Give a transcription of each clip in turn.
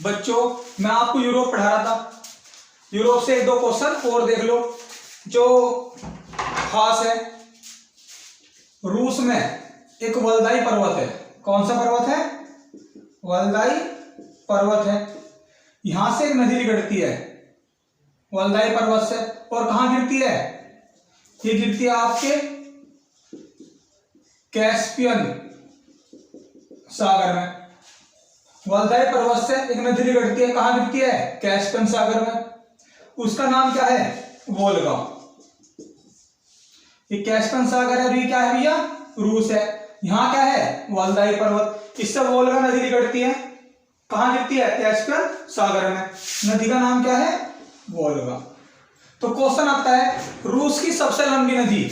बच्चों मैं आपको यूरोप पढ़ा रहा था, यूरोप से एक दो क्वेश्चन और देख लो जो खास है। रूस में एक वल्दाई पर्वत है। कौन सा पर्वत है? वल्दाई पर्वत है। यहां से एक नदी निकलती है वल्दाई पर्वत से, और कहां गिरती है? ये गिरती है आपके कैस्पियन सागर में। वल्दाई पर्वत से एक नदी निकलती है, कहां गिरती है? कैस्पियन सागर में। उसका नाम क्या है? वोल्गा। ये कैस्पियन सागर है और ये क्या है भैया? रूस है। यहां क्या है? वल्दाई पर्वत। इससे वोल्गा नदी निकलती है, कहां गिरती है? कैस्पियन सागर में। नदी का नाम क्या है? वोल्गा। तो क्वेश्चन आता है रूस की सबसे लंबी नदी।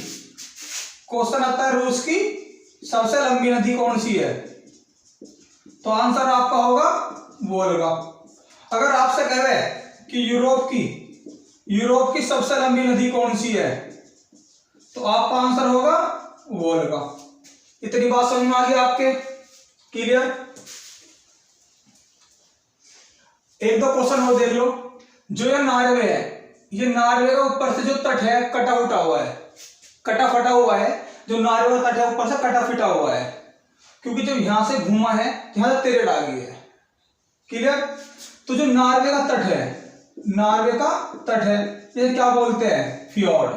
क्वेश्चन आता है रूस की सबसे लंबी नदी कौन सी है? तो आंसर आपका होगा वोल्गा। अगर आपसे कहे कि यूरोप की सबसे लंबी नदी कौन सी है, तो आपका आंसर होगा वोल्गा। इतनी बात समझ में आ गई आपके? क्लियर? एक दो क्वेश्चन और देख लो। जो ये नॉर्वे है, ये नॉर्वे का ऊपर से जो तट है कटा उठा हुआ है, कटा फटा हुआ है। जो नॉर्वे का तट है ऊपर से कटा फिटा हुआ है, क्योंकि जब यहां से घूमा है यहां से तेरे आ गई है। क्लियर? तो जो नॉर्वे का तट है, नॉर्वे का तट है, ये क्या बोलते हैं? फियोर्ड।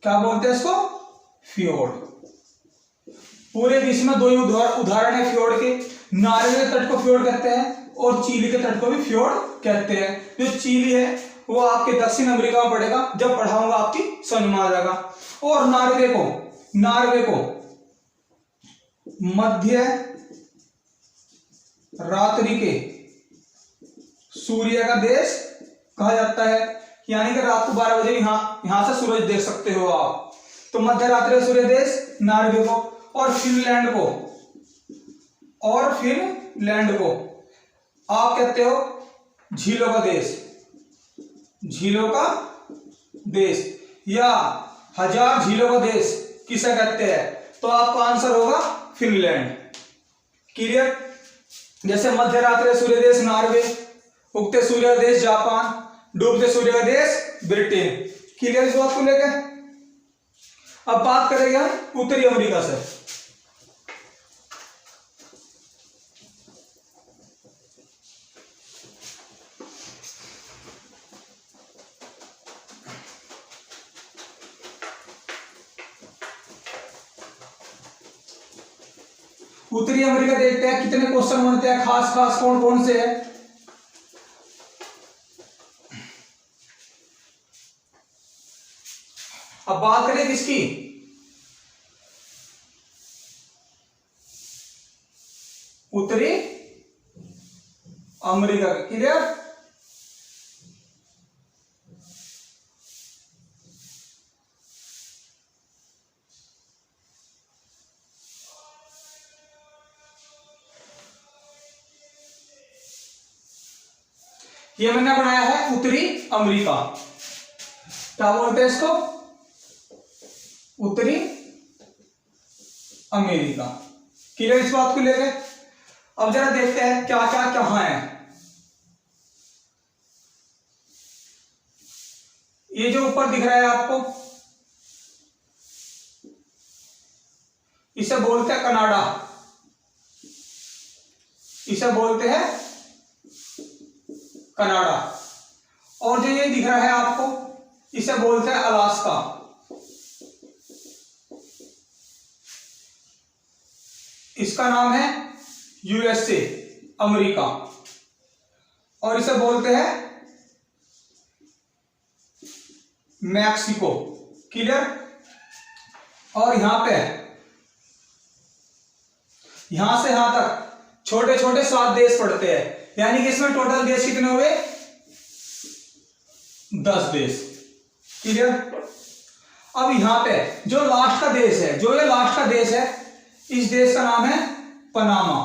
क्या बोलते हैं इसको? फियोर्ड। पूरे विश्व में दो ही उदाहरण है फियोर्ड के। नॉर्वे के तट को फियोर्ड कहते हैं और चिली के तट को भी फियोर्ड कहते हैं। जो चिली है वो आपके दक्षिण अमेरिका में पड़ेगा, जब पढ़ाऊंगा आपकी समझ में आ जाएगा। और नॉर्वे को मध्य रात्रि के सूर्य का देश कहा जाता है, यानी कि रात को 12 बजे यहां से सूरज देख सकते हो आप। तो मध्य रात्रि सूर्य देश नॉर्वे को। और फिनलैंड को आप कहते हो झीलों का देश, झीलों का देश या हजार झीलों का देश किसे कहते हैं? तो आपका आंसर होगा फिनलैंड। क्लियर? जैसे मध्य रात्रि सूर्य देश नॉर्वे, उगते सूर्य का देश जापान, डूबते सूर्य का देश ब्रिटेन। क्लियर इस बात को लेकर? अब बात करेंगे हम उत्तरी अमेरिका से। उत्तरी अमेरिका देखते हैं कितने क्वेश्चन बनते हैं, खास खास कौन कौन से है। अब बात करें किसकी? उत्तरी अमेरिका की। क्लियर? ये मैंने बनाया है उत्तरी अमेरिका। क्या बोलते हैं इसको? उत्तरी अमेरिका। क्लियर इस बात को लेके? अब जरा देखते हैं क्या क्या कहां है। ये जो ऊपर दिख रहा है आपको, इसे बोलते हैं कनाडा, इसे बोलते हैं कनाडा। और जो ये दिख रहा है आपको, इसे बोलते हैं अलास्का। इसका नाम है यूएसए, अमेरिका। और इसे बोलते हैं मैक्सिको। क्लियर? और यहां से यहां तक छोटे छोटे 7 देश पड़ते हैं, यानी कि इसमें टोटल देश कितने हुए? 10 देश। क्लियर? अब यहां पे जो लास्ट का देश है, जो ये लास्ट का देश है, इस देश का नाम है पनामा।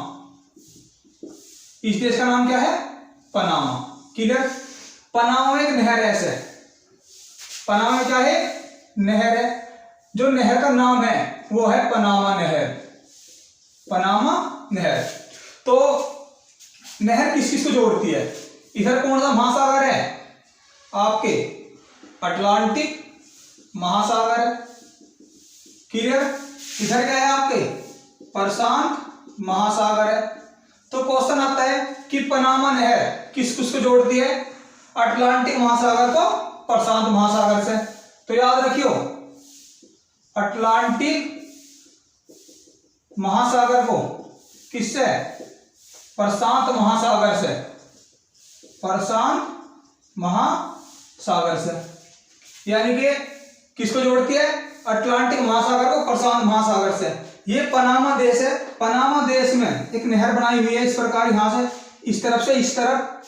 इस देश का नाम क्या है? पनामा। क्लियर? पनामा में एक नहर है ऐसे, पनामा में क्या है? नहर है। जो नहर का नाम है वो है पनामा नहर। पनामा नहर। तो नहर किस किस को जोड़ती है? इधर कौन सा महासागर है आपके? अटलांटिक महासागर है, क्लियर। इधर क्या है आपके? प्रशांत महासागर है। तो क्वेश्चन आता है कि पनामा नहर किस किस को जोड़ती है? अटलांटिक महासागर को प्रशांत महासागर से। तो याद रखियो, अटलांटिक महासागर को किससे? प्रशांत महासागर से, प्रशांत महासागर से। यानी कि किसको जोड़ती है? अटलांटिक महासागर को प्रशांत महासागर से। ये पनामा देश है, पनामा देश में एक नहर बनाई हुई है इस प्रकार, यहां से इस तरफ से इस तरफ।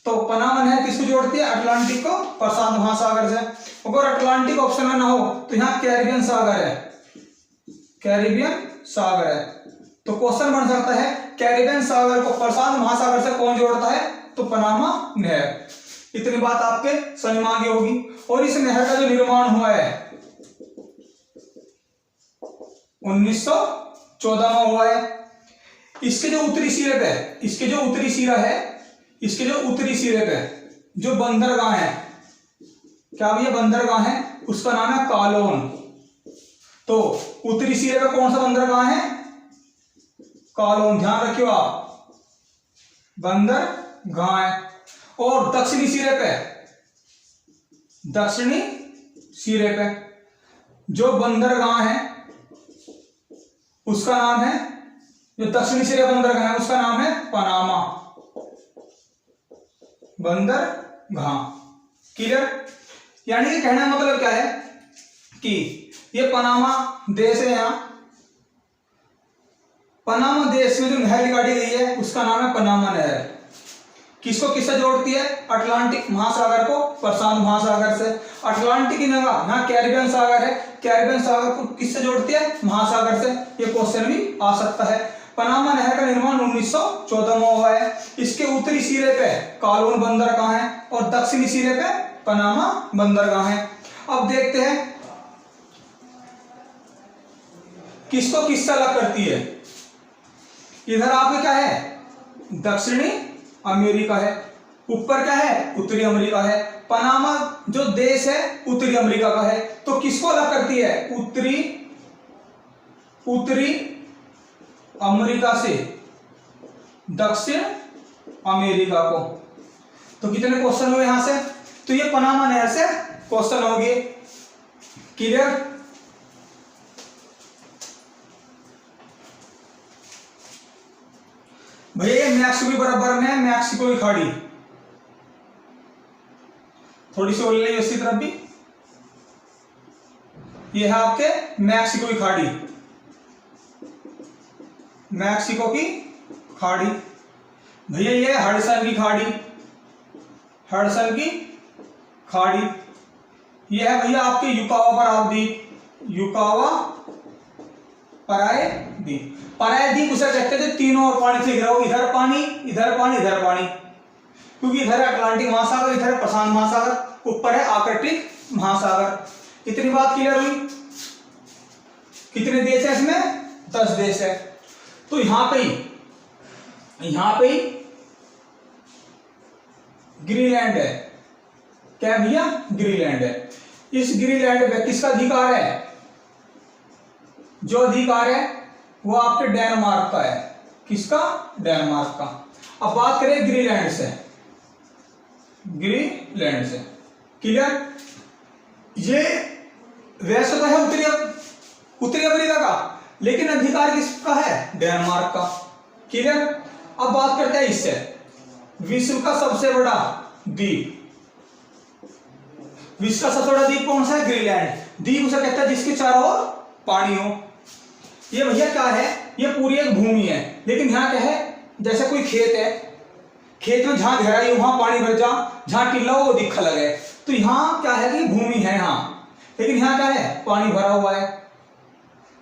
तो पनामा नहर किसको जोड़ती है? अटलांटिक को प्रशांत महासागर से। अगर अटलांटिक ऑप्शन में ना हो तो यहाँ कैरिबियन सागर है, कैरिबियन सागर है। तो क्वेश्चन बन सकता है कैरिबियन सागर को प्रशांत महासागर से कौन जोड़ता है? तो पनामा नहर। इतनी बात आपके समझ में आ गई होगी। और इस नहर का जो निर्माण हुआ है 1914 में हुआ है। इसके जो उत्तरी सिरे पे, इसके जो उत्तरी सिरा है, इसके जो उत्तरी सिरे पे जो बंदरगाह है, क्या भैया बंदरगाह है, उसका नाम है कालोन। तो उत्तरी सिरे पे कौन सा बंदरगाह है? कालोन, ध्यान रखियो आप, बंदरगाह है। और दक्षिणी सिरे पे, दक्षिणी सिरे पे जो बंदरगाह है उसका नाम है, जो दक्षिणी सिरे बंदरगाह है उसका नाम है पनामा बंदरगाह, क्लियर। यानी कि कहने का मतलब क्या है कि ये पनामा देश है, यहां पनामा देश में जो नहर निकाली गई है उसका नाम है पनामा नहर। किसको किससे जोड़ती है? अटलांटिक महासागर को प्रशांत महासागर से। अटलांटिक की जगह यहाँ कैरिबियन सागर है, कैरिबियन सागर को किससे जोड़ती है? महासागर से। ये क्वेश्चन भी आ सकता है। पनामा नहर का निर्माण 1914 में हुआ है। इसके उत्तरी सिरे पे कालोन बंदरगाह है और दक्षिणी सिरे पे पनामा बंदरगाह है। अब देखते हैं किसको किससे अलग करती है। इधर आपके क्या है? दक्षिणी अमेरिका है, ऊपर क्या है? उत्तरी अमेरिका है। पनामा जो देश है उत्तरी अमेरिका का है। तो किसको अलग करती है? उत्तरी अमेरिका से दक्षिण अमेरिका को। तो कितने क्वेश्चन हुए यहां से? तो ये पनामा नहर से क्वेश्चन हो गए, क्लियर। भैया ये मैक्सिको के बराबर में है, मैक्सिको की खाड़ी। थोड़ी सी और ले इसी तरफ भी, ये है आपके मैक्सिको की खाड़ी, मैक्सिको की खाड़ी। भैया ये हडसन की खाड़ी, हडसन की खाड़ी। ये है भैया आपके युकावा प्रायद्वीप, युकावा प्रायद्वीप। प्रायद्वीप उसे कहते हैं तीनों और पानी से घिरा हो, इधर पानी इधर पानी इधर पानी, क्योंकि इधर है अटलांटिक महासागर, इधर है प्रशांत महासागर, ऊपर है आर्कटिक महासागर। इतनी बात क्लियर हुई। कितने देश है इसमें? 10 देश है। तो यहां पे ही ग्रीनलैंड है। क्या भैया? ग्रीनलैंड है। इस ग्रीनलैंड पे किसका अधिकार है? जो अधिकार है वो आपके डेनमार्क का है। किसका? डेनमार्क का। अब बात करें ग्रीनलैंड से, ग्रीनलैंड से, क्लियर। ये वैसे तो है उत्तरी अमेरिका का, लेकिन अधिकार किसका है? डेनमार्क का, क्लियर। अब बात करते हैं इससे, विश्व का सबसे बड़ा द्वीप, विश्व का सबसे बड़ा द्वीप कौन सा है? ग्रीनलैंड। द्वीप उसे कहता है जिसके चारों ओर पानी हो। ये भैया क्या है? ये पूरी एक भूमि है, लेकिन यहाँ क्या है? जैसे कोई खेत है, खेत में जहां गहराई वहां पानी भर जा, जहां टिल्ला हो वो दिखा लगे। तो यहाँ क्या है कि भूमि है यहाँ, लेकिन यहाँ क्या है? पानी भरा हुआ है।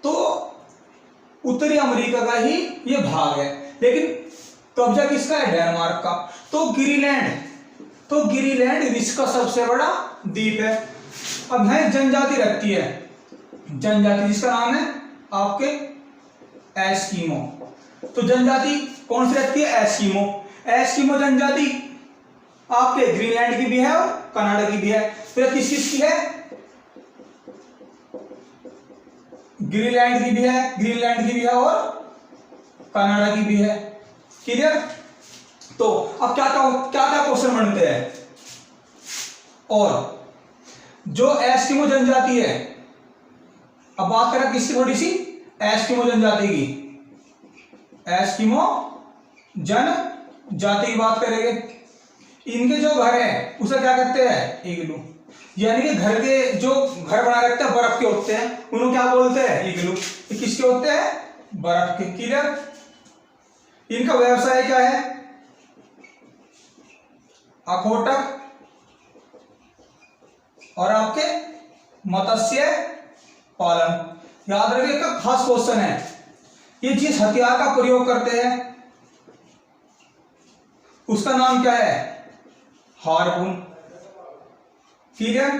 तो उत्तरी अमेरिका का ही ये भाग है, लेकिन कब्जा किसका है? डेनमार्क का। तो ग्रीनलैंड विश्व का सबसे बड़ा द्वीप है। अब है जनजाति रखती है, जनजाति जिसका नाम है आपके एस्किमो। तो जनजाति कौन सी रखती है? एस्किमो। एस्किमो जनजाति आपके ग्रीनलैंड की भी है और कनाडा की भी है। फिर किस किस की है? ग्रीनलैंड की भी है और कनाडा की भी है। क्लियर? तो अब क्या क्या क्वेश्चन बनते हैं? और जो एस्किमो जनजाति है, अब बात करें किसकी थोड़ी सी? एस्किमो जनजाति की। एस्किमो जनजाति की बात करेंगे। इनके जो घर है उसे क्या कहते हैं? इग्लू। यानी कि घर के जो घर बना रखते हैं बर्फ के होते हैं, उन्हें क्या बोलते हैं? इग्लू। ये किसके होते हैं? बर्फ के। क्लियर? इनका व्यवसाय क्या है? अखोटक और आपके मत्स्य पालन। याद रखिए, एक खास क्वेश्चन है, ये जिस हथियार का प्रयोग करते हैं उसका नाम क्या है? हार्पून। क्लियर?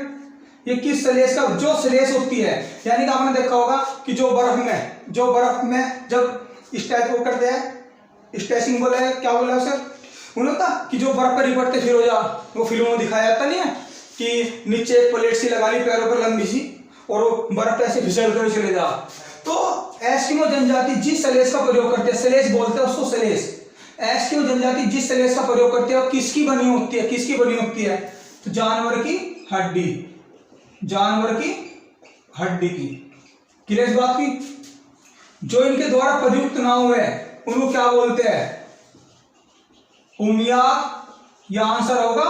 ये किस सलेस का, जो सलेस होती है, यानी कि आपने देखा होगा कि जो बर्फ में जब इस टाइप को करते हैं, स्टेचिंग बोला है, क्या बोला है उसे? उन्होंने होता कि जो बर्फ पर लिपटते फिर हो जा, वो फिल्मों में दिखाया जाता नहीं है कि नीचे एक प्लेट सी लगा ली पैरों पर लंबी सी और वो बर्फ पे ऐसे फिसलते हुए चले जा। तो एस्किमो जनजाति जिस सलेस का प्रयोग करते हैं, सलेस बोलते हैं उसको, सलेस। एस्किमो जनजाति जिस सलेस का प्रयोग करते हैं वो किसकी बनी होती है? किसकी बनी होती है? तो जानवर की हड्डी, जानवर की हड्डी की। क्लियर इस बात की? जो इनके द्वारा प्रयुक्त ना हुए उनको क्या बोलते हैं? उमियाक, या आंसर होगा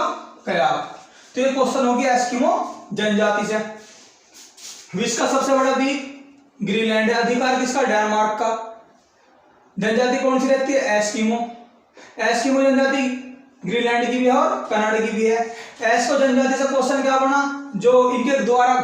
कयाक। तो ये क्वेश्चन होगी एस्किमो जनजाति से। विश्व का सबसे बड़ा द्वीप ग्रीनलैंड है। अधिकार किसका? डेनमार्क का। जनजाति कौन सी रहती है? एस्किमो। एस्किमो जनजाति ग्रीनलैंड की भी है और कनाडा की भी है। एस्किमो जनजाति से क्वेश्चन क्या बना? जो इनके द्वारा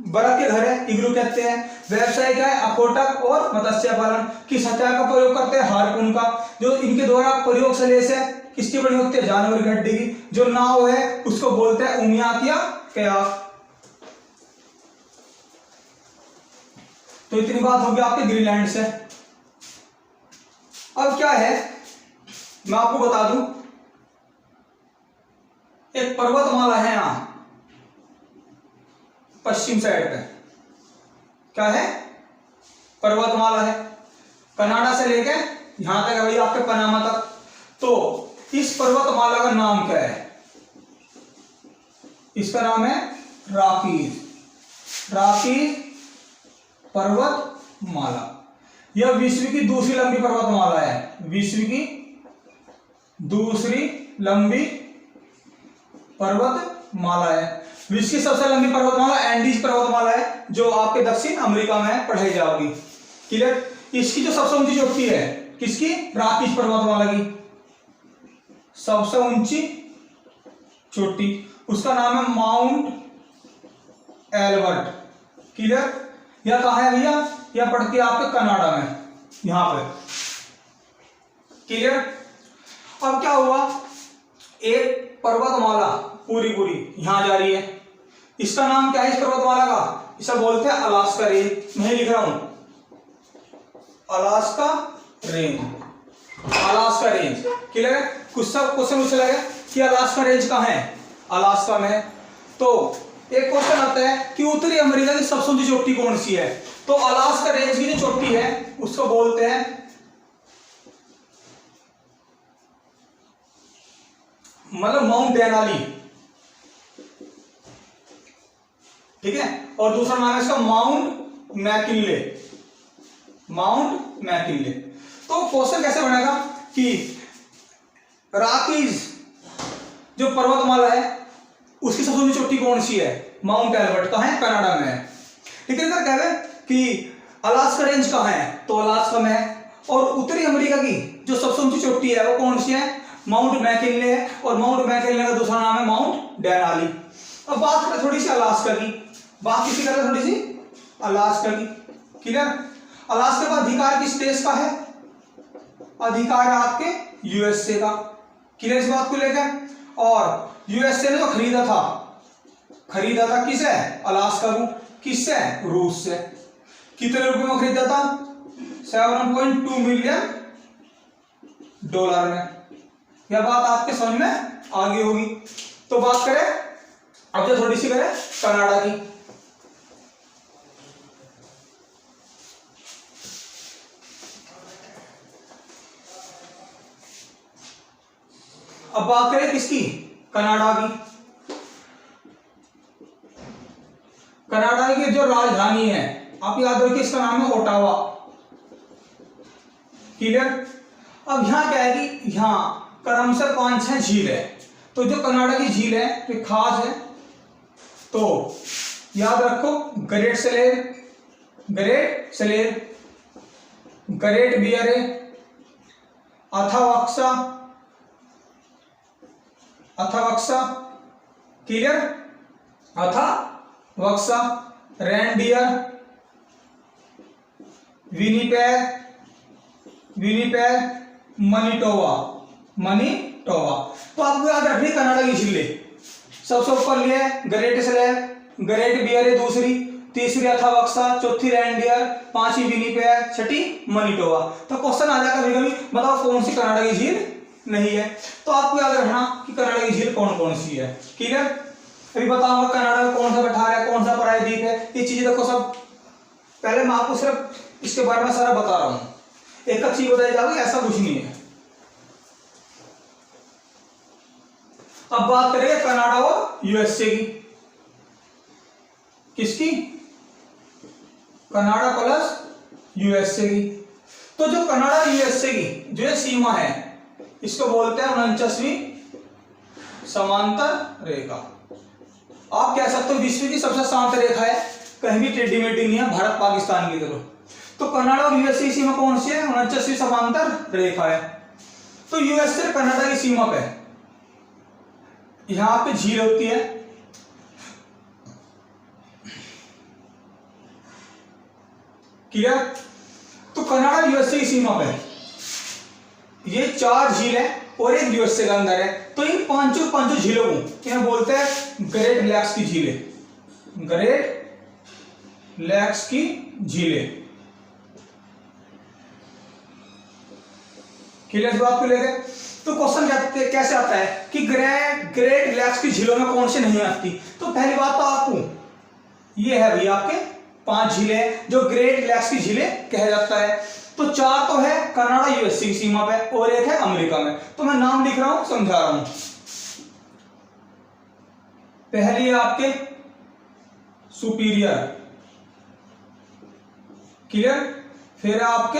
बर्फ के घर है, इग्लू कहते हैं। व्यवसाय क्या है? अखोटक और मत्स्य पालन। किस हथियार का प्रयोग करते हैं? हार्पून का। जो इनके द्वारा प्रयोग सलेस है किसकी बनी होती है? जानवर की हड्डी की। जो नाव है उसको बोलते हैं उमियाक या कयाक। तो इतनी बात होगी आपके ग्रीनलैंड से। अब क्या है, मैं आपको बता दूं, एक पर्वतमाला है यहां पश्चिम साइड पे। क्या है? पर्वतमाला है। कनाडा से लेके यहां तक है भाई, आपके पनामा तक। तो इस पर्वतमाला का नाम क्या है? इसका नाम है रॉकीज पर्वतमाला। यह विश्व की दूसरी लंबी पर्वतमाला है। विश्व की दूसरी लंबी पर्वतमाला है। विश्व की सबसे लंबी पर्वतमाला एंडीज पर्वतमाला है, जो आपके दक्षिण अमेरिका में पढ़ाई जाएगी। क्लियर? इसकी जो सबसे ऊंची चोटी है किसकी? रॉकीज पर्वतमाला की सबसे ऊंची चोटी, उसका नाम है माउंट एल्बर्ट। क्लियर? यह कहाँ है भैया? यह पड़ती है आपके कनाडा में, यहां पे। क्लियर? अब क्या हुआ, एक पर्वतमाला पूरी यहां जा रही है। इसका नाम क्या है इस पर्वतमाला का? इसे बोलते हैं अलास्का रेंज। मैं लिख रहा हूं Alaska range, Alaska range. Clear? कुछ सब क्वेश्चन पूछ लगे कि अलास्का रेंज कहां है? अलास्का में। तो एक क्वेश्चन आता है कि उत्तरी अमेरिका की सबसे ऊंची चोटी कौन सी है? तो अलास्का रेंज की जो चोटी है उसको बोलते हैं मतलब माउंट डेनाली। ठीक है? और दूसरा नाम है इसका माउंट मैकिनले, माउंट मैकिनले। तो क्वेश्चन कैसे बनेगा कि रॉकीज जो पर्वतमाला है उसकी सबसे ऊंची चोटी कौन सी है? Mount Elbert. कहां है? कनाडा में है। ठीक है? सर कह रहे कि अलास्का रेंज कहां है? तो अलास्का में है। और उत्तरी अमेरिका की जो सबसे ऊंची चोटी है वो कौन सी है? माउंट मैकिनले है। और माउंट मैकिनले का दूसरा नाम है माउंट डेनाली। अब बात करें थोड़ी सी अलास्का की, बात किसी करें थोड़ी सी अलास्का की। क्लियर? अलास्का का अधिकार किस देश का है? अधिकार है आपके यूएसए का। क्लियर इस बात को लेकर? और यूएसए ने जो खरीदा था किसे? अलास्का को। किससे? रूस से। कितने रुपए में खरीदा था? $7.2 मिलियन में। यह बात आपके समझ में आ गई होगी। तो बात करें अब जो थोड़ी सी करें कनाडा की। अब बात करें किसकी, कनाडा की। कनाडा की जो राजधानी है आप याद रखिए, इसका नाम है ओटावा। क्लियर। अब यहां क्या है कि यहां क्रमशः 5-6 झील है। तो जो कनाडा की झील है ये खास है, तो याद रखो Great Slave, Great Slave, Great Bear, Athabasca, Athabasca, Clear, Athabasca, Reindeer, Winnipeg, Winnipeg, Manitoba, Manitoba. तो आपको याद रखनी कनाडा की झीलें सबसे ऊपर लिए ग्रेट सलेर, ग्रेट बियरे दूसरी, तीसरी अथावक्सा, चौथी रेनडियर, पांचवी विनिपेग, छठी मनीटोबा। तो क्वेश्चन आ जाएगा कभी कभी, बताओ कौन सी कनाडा की झील नहीं है। तो आपको याद रखना कि कनाडा की झील कौन कौन सी है। क्लियर। अभी बताऊंगा कनाडा में कौन सा पठार है, कौन सा प्रायद्वीप है, ये चीजें देखो सब। पहले मैं आपको सिर्फ इसके बारे में सारा बता रहा हूं, एक चीज बताई जाएगी, ऐसा कुछ नहीं है। अब बात करेंगे कनाडा और यूएसए की। किसकी, कनाडा प्लस यूएसए की। तो जो कनाडा यूएसए की जो ये सीमा है इसको बोलते हैं 49वीं समांतर रेखा। आप कह सकते हो विश्व की सबसे शांत रेखा है, कहीं भी टेढ़ी मेढ़ी नहीं है, भारत पाकिस्तान की तरह। तो कनाडा और यूएसए की सीमा कौन सी है, 49वीं समांतर रेखा है। तो यूएसए कनाडा की सीमा पे यहां पे झील होती है, क्लियर। तो कनाडा यूएसए की सीमा पे ये 4 झील है और एक यूएसए का अंदर है। तो इन पांचों झीलों को इन्हें बोलते हैं ग्रेट लैक्स की झीलें, ग्रेट लैक्स की झीलें। क्लियर बात को लेकर। तो क्वेश्चन कैसे आता है कि ग्रेट लैक्स की झीलों में कौन सी नहीं आती। तो पहली बात तो आपको ये है भैया आपके 5 झीलें जो ग्रेट लैक्स की झीलें कहा जाता है। तो 4 तो है कनाडा यूएसए की सीमा पे और एक है अमेरिका में। तो मैं नाम लिख रहा हूं, समझा रहा हूं। पहली है आपके सुपीरियर, क्लियर, फिर है आपके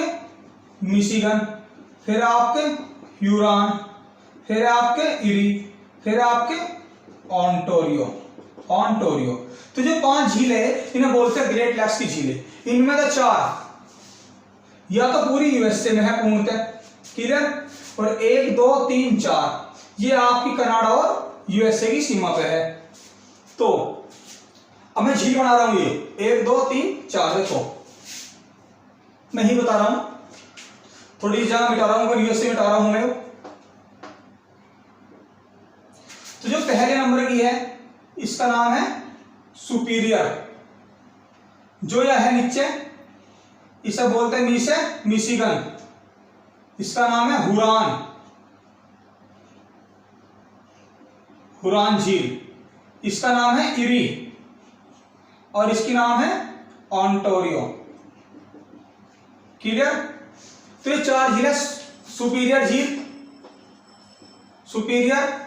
मिशिगन, फिर है आपके ह्यूरॉन, फिर है आपके इरी, फिर है आपके ओंटारियो, ओंटारियो। तो जो 5 झीलें है इन्हें बोलते हैं ग्रेट लैक्स की झीलें। इनमें तो 4 या तो पूरी यूएसए में है पूर्णतः, क्लियर, और 1 2 3 4 ये आपकी कनाडा और यूएसए की सीमा पे है। तो अब मैं झील बना रहा हूं, ये 1 2 3 4 देखो मैं ही बता रहा हूं, थोड़ी जगह मिटा रहा हूं, यूएसए मिटा रहा हूं मैं। तो जो पहले नंबर की है इसका नाम है सुपीरियर, जो यह है नीचे इसे बोलते हैं मिशिगन, इसका नाम है हुरॉन, हुरॉन झील, इसका नाम है इरी और इसकी नाम है ओंटारियो, क्लियर। तो ये 4 झील है। सुपीरियर झील, सुपीरियर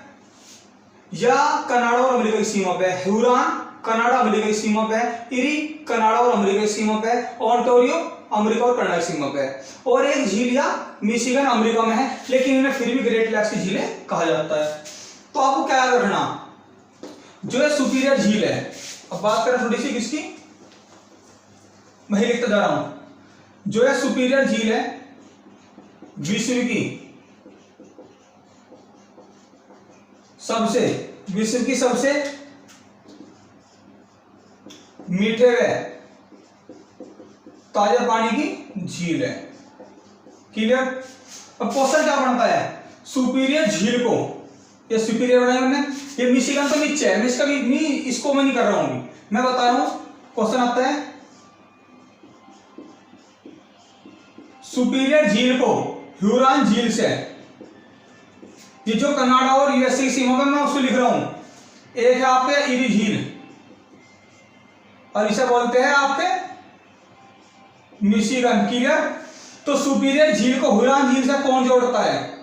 या कनाडा और अमेरिका की सीमा पे, ह्यूरॉन कनाडा अमेरिका की सीमा पे, इरी कनाडा और अमेरिका की सीमा पे, ओंटारियो अमेरिका और कनाडा की सीमा पे, और एक झील या मिशिगन अमेरिका में है, लेकिन इन्हें फिर भी ग्रेट लैक्स की झीलें कहा जाता है। तो आपको क्या याद रखना, जो है सुपीरियर झील है। अब बात करें थोड़ी सी किसकी, मैं ही लिखता जा रहा हूं। जो है सुपीरियर झील है विश्व की सबसे मीठे व ताजा पानी की झील है, क्लियर। अब क्वेश्चन क्या बनता है, सुपीरियर झील को, ये सुपीरियर बनाया हमने, ये मिशिगन तो नीचे है, मैं इसका भी नहीं, इसको मैं नहीं कर रहा हूं, मैं बता रहा हूं। क्वेश्चन आता है सुपीरियर झील को ह्यूरॉन झील से ये जो कनाडा और यूएसए की सीमा पे मैं उसको लिख रहा हूं, एक है आपके इरी झील और इसे बोलते हैं आपके मिशिगन। क्लियर? तो सुपीरियर झील को हुरॉन झील से कौन जोड़ता है?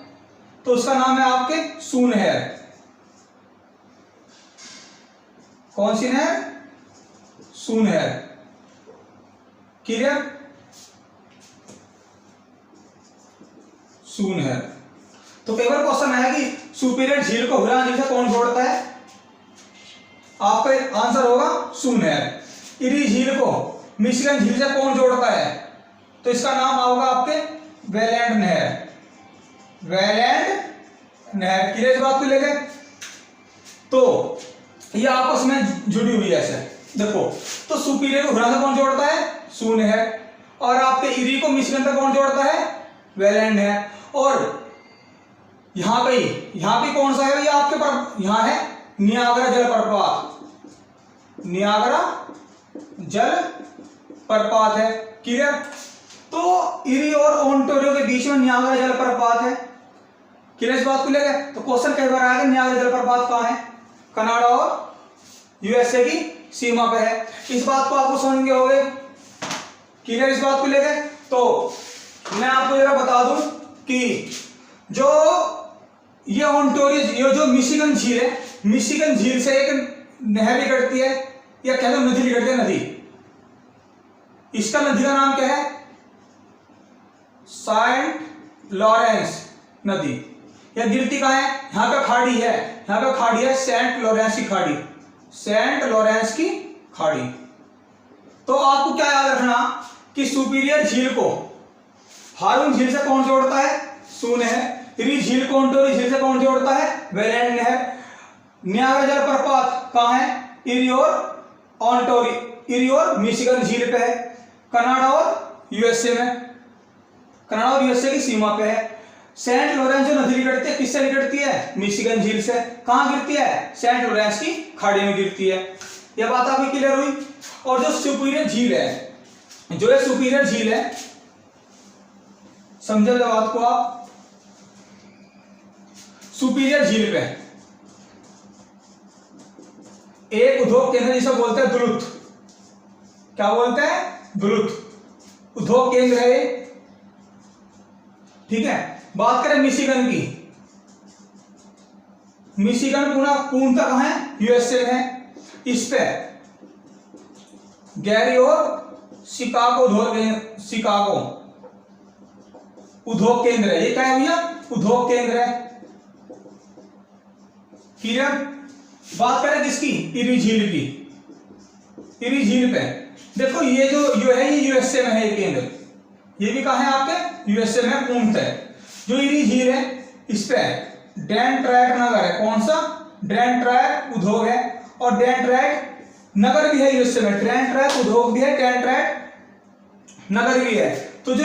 तो उसका नाम है आपके सून नहर। कौन सी नहर? सून नहर। क्लियर? सून नहर। तो कई बार क्वेश्चन आया कि सुपीरियर झील को हुरॉन झील से कौन जोड़ता है? आपका आंसर होगा सून नहर। इरी झील को मिशिगन झील से कौन जोड़ता है? तो इसका नाम होगा आपके वेलैंड नहर। वेलैंड नहर। क्लियर इस बात को लेकर? तो ये आपस में जुड़ी हुई है ऐसे देखो। तो सुपीरियर को हुरॉन से कौन जोड़ता है? सून नहर। और आपके इरी को मिशिगन से कौन जोड़ता है? वेलैंड नहर। और यहां पे कौन सा है भैया आपके पास? यहां है नियाग्रा जलप्रपात। नियाग्रा जलप्रपात है। क्लियर? तो इरी और ओंटारियो के बीच में नियाग्रा जलप्रपात है। क्लियर इस बात को लेकर? तो क्वेश्चन कई बार आएगा नियाग्रा जलप्रपात कहां है? कनाडा और यूएसए की सीमा पे है। इस बात को आपको समझ गए होंगे। क्लियर इस बात को लेकर? तो मैं आपको जरा बता दूं कि जो ये ओंटारियो, ये जो मिशिगन झील है, मिशिगन झील से एक नहर निकलती है या कह दो नदी निकलती है। नदी, इसका नदी का नाम क्या है? सेंट लॉरेंस नदी। यह गिरती कहां है? यहां पे खाड़ी है, यहां पे खाड़ी है सेंट लॉरेंस की खाड़ी। सेंट लॉरेंस की खाड़ी। तो आपको क्या याद रखना कि सुपीरियर झील को हुरॉन झील से कौन जोड़ता है? सून नहर। इरी झील को ओंटारियो झील से कौन जोड़ता है? वेलैंड नहर। नियाग्रा जलप्रपात कहां है? इरी और मिशिगन झील पे है। कनाडा और यूएसए में, कनाडा और यूएसए की सीमा पे है। सेंट लॉरेंस जो नदी निकलती है किससे निकलती है? मिशिगन झील से। कहां गिरती है? सेंट लॉरेंस की खाड़ी में गिरती है। यह बात आपकी क्लियर हुई? और जो सुपीरियर झील है, जो ये सुपीरियर झील है, समझे बात को आप? सुपीरियर झील पे एक उद्योग केंद्र जिसे बोलते हैं दुलुथ। क्या बोलते हैं? दुलुथ उद्योग केंद्र है। ठीक है। बात करें मिशिगन की, मिशिगन पूर्णतः कहां है? यूएसए में है। इस पे गैरी और शिकागो उद्योग केंद्र है। ये क्या है भैया? उद्योग केंद्र है। क्लियर? बात करें किसकी? इरी झील की। इरी झील पे देखो ये जो है ये यूएसए में है ये केंद्र। ये भी कहां है आपके? यूएसए में पूर्णतः। जो इरी झील है इस पे डेट्रॉइट नगर है। कौन सा? डेट्रॉइट उद्योग है। और डेट्रॉइट नगर भी है यूएसए में। डेट्रॉइट उद्योग भी है, डेट्रॉइट नगर भी है। तो जो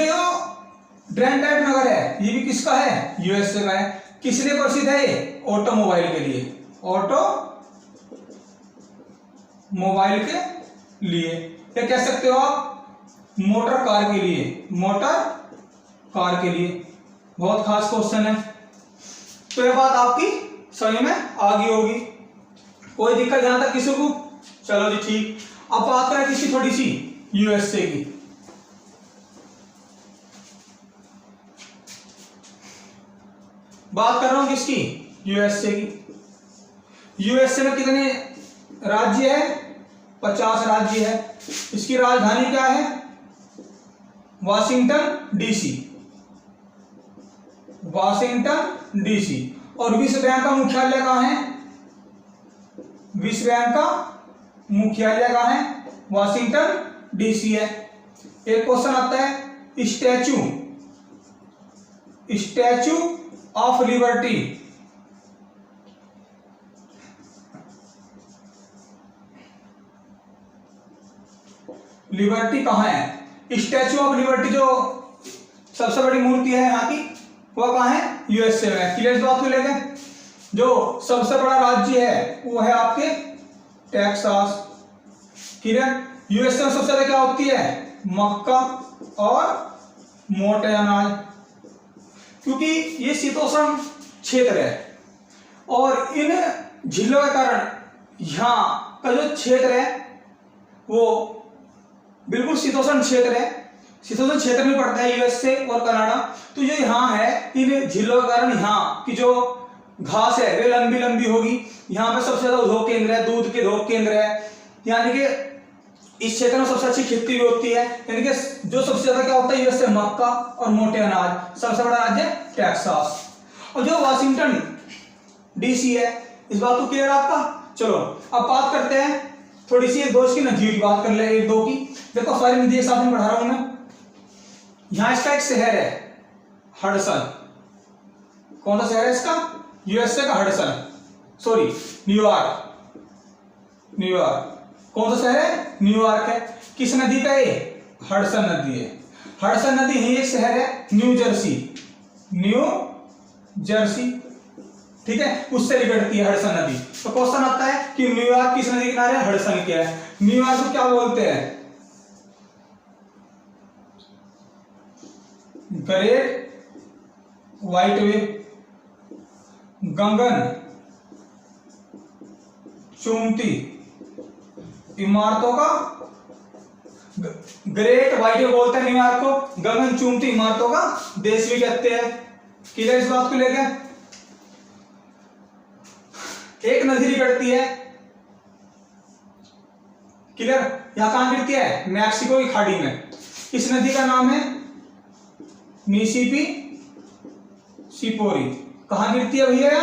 डेट्रॉइट नगर है ये भी किसका है? यूएसए का है। किस लिए प्रसिद्ध है ये? ऑटोमोबाइल के लिए। ऑटोमोबाइल के लिए, या कह सकते हो आप मोटर कार के लिए। मोटर कार के लिए। बहुत खास क्वेश्चन है। तो यह बात आपकी समझ में आ गई होगी। कोई दिक्कत यहां तक किसी को? चलो जी ठीक। अब बात करें किसी थोड़ी सी यूएसए की। बात कर रहा हूं किसकी? यूएसए की। यूएसए में कितने राज्य है? 50 राज्य है। इसकी राजधानी क्या है? Washington DC. Washington DC. और विश्व बैंक का मुख्यालय कहां है? विश्व बैंक का मुख्यालय कहां है? वाशिंगटन डीसी है। एक क्वेश्चन आता है स्टैचू ऑफ लिबर्टी। लिबर्टी कहां है? स्टैचू ऑफ लिबर्टी जो सबसे बड़ी मूर्ति है यहाँ की वह कहां है? यूएसए में। क्लियर बात को लेकर? जो सबसे बड़ा राज्य है वो है आपके टेक्सास। क्लियर? यूएसए में सबसे ज्यादा क्या होती है? मक्का और मोटे अनाज, क्योंकि ये शीतोष्ण क्षेत्र है। और इन झीलों के कारण यहाँ का जो क्षेत्र है वो बिल्कुल शीतोष्ण क्षेत्र है, शीतोष्ण क्षेत्र में पड़ता है यूएसए और कनाडा। तो जो यहाँ है इन झीलों के कारण यहाँ की जो घास है वे लंबी लंबी होगी। यहाँ पे सबसे ज्यादा उद्योग केंद्र है, दूध के उद्योग केंद्र है, यानी कि इस क्षेत्र में सबसे अच्छी खेती भी होती है। यानी कि जो सबसे ज्यादा क्या होता है यूएसए मक्का और मोटे अनाज, सबसे बड़ा राज्य टेक्सास। और जो वाशिंगटन डीसी है, इस बात को क्लियर आपका। चलो अब बात करते हैं थोड़ी सी दोस्त की नदियों की बात कर ले, एक दो की। देखो सारी नदी एक साथ में पढ़ा रहा हूं मैं। यहां इसका एक शहर है हडसन। कौन सा शहर है इसका? यूएसए का हडसन, सॉरी न्यूयॉर्क। न्यूयॉर्क कौन सा शहर है? न्यूयॉर्क है। किस नदी का? ये हडसन नदी है। हडसन नदी ही एक शहर है न्यू जर्सी, न्यू जर्सी, ठीक है, उससे निकलती है हडसन नदी। तो क्वेश्चन आता है कि न्यूयॉर्क किस नदी किनारे है? हडसन के है। न्यूयॉर्क को क्या बोलते हैं? ग्रेट व्हाइट वे, गगन चुंबती इमारतों का, ग्रेट व्हाइट वे बोलते हैं न्यूयॉर्क को, गगन चुंबती इमारतों का देश भी कहते हैं। क्लियर इस बात को लेकर? एक नदी निकलती है, क्लियर, यहां कहां गिरती है? मैक्सिको की खाड़ी में। इस नदी का नाम है मिसिसिपी सिपोरी। कहां गिरती है भैया?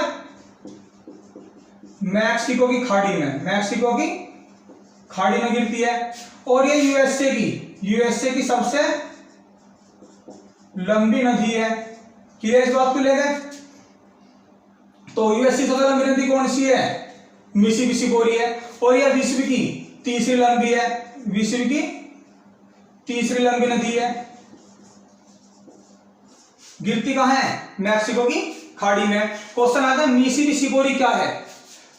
मैक्सिको की खाड़ी में, मैक्सिको की खाड़ी में गिरती है। और ये यूएसए की सबसे लंबी नदी है। क्लियर इस बात को लेकर? तो यूएसए सबसे लंबी नदी कौन सी है? मिसिसिपी सिपोरी है। और यह विश्व की तीसरी लंबी है, विश्व की तीसरी लंबी नदी है। गिरती कहां है? मैक्सिको की खाड़ी में। क्वेश्चन आता है मिसिसिपी सिपोरी क्या है?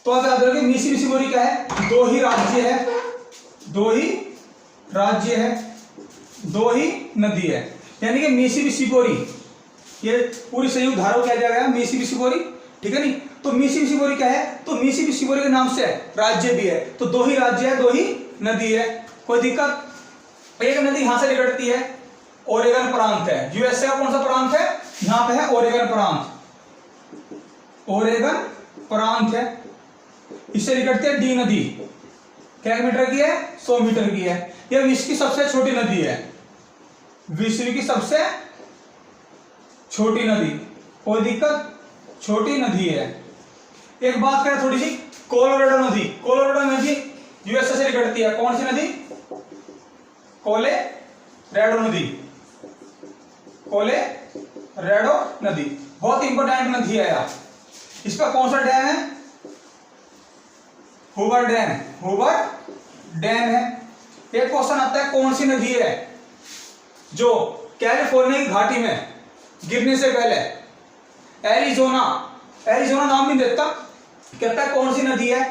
तो आप याद रखिए मिसिसिपी सिपोरी क्या है? दो ही राज्य है, दो ही राज्य है, दो ही नदी है। यानी कि मिसिसिपी सिपोरी ये पूरी संयुक्त धारा क्या जाएगा? मिसिसिपी सिपोरी, ठीक है नहीं? तो मिसिसिपी सिपोरी क्या है? तो मिसिसिपी सिपोरी के नाम से राज्य भी है। तो दो ही राज्य है, दो ही नदी है, कोई दिक्कत? एक नदी यहां से निकलती है, ओरेगन प्रांत है। यूएसए का कौन सा प्रांत है? यहां पे है ओरेगन प्रांत, ओरेगन प्रांत है। इससे निकलती है डी नदी। क्या मीटर की है? 100 मीटर की है। यह विश्व की सबसे छोटी नदी है, विश्व की सबसे छोटी नदी, कोई दिक्कत? छोटी नदी है। एक बात करें थोड़ी सी, कोलोराडो नदी। कोलोराडो नदी यूएसए से निकलती है। कौन सी नदी? कोलोराडो नदी, कोलोराडो नदी बहुत इंपॉर्टेंट नदी है यार। इसका कौन सा डैम है? हूवर डैम, हूवर डैम है। एक क्वेश्चन आता है कौन सी नदी है जो कैलिफोर्निया की घाटी में गिरने से पहले एरिजोना, एरिजोना नाम नहीं देता, कहता है कौन सी नदी है?